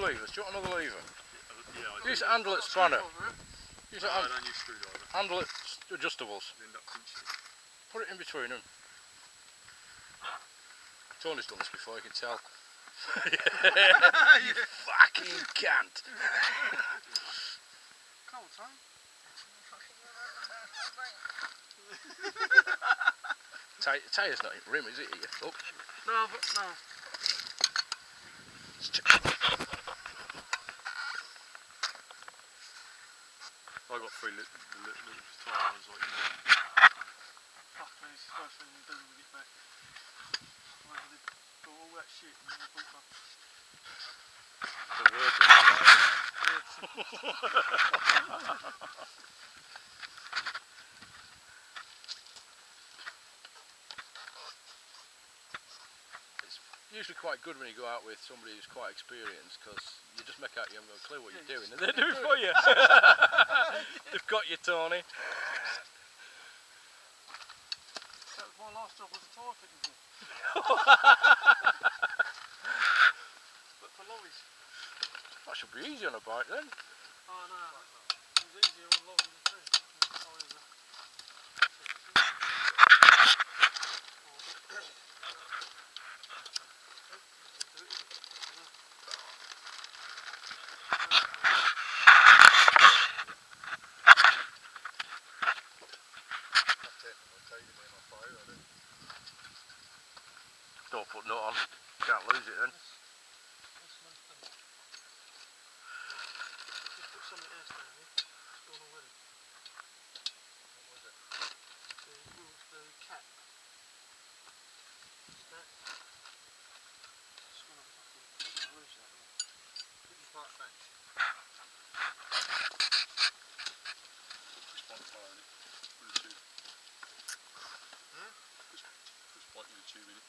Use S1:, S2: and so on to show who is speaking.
S1: levers? Do you want another lever?
S2: Yeah,
S1: Use the handle at spanner. Use the
S2: I don't use screwdriver.
S1: handle at adjustables.
S2: End up pinching.
S1: Put it in between them. Tony's done this before, you can tell. You fucking can't.
S3: Come on, Tom.
S1: Tyre's not in rim, is it? Oh.
S3: No, but no.
S2: I got 3 little tyre ones like you.
S3: Fuck me, it's the first thing we do when we get back. Whether they got all that shit and then they bought up.
S1: The word is It's usually quite good when you go out with somebody who's quite experienced, because you just make out you haven't got a clue what you're doing and they do it for you. They've got you, Tony.
S3: That was my last job, was a tyre fitting job. But for lorries.
S1: That should be easy on a bike then.
S3: Oh no, it was easier on lorries than too.
S1: Don't put nut on, can't lose it then.
S3: Just put something else down here. It's gone already. What was it? The cap. That. It's gonna fucking lose that one. Put your park bench.
S2: Just one tyre in it. With a tube.
S3: Huh?
S2: Just like with a tube in it.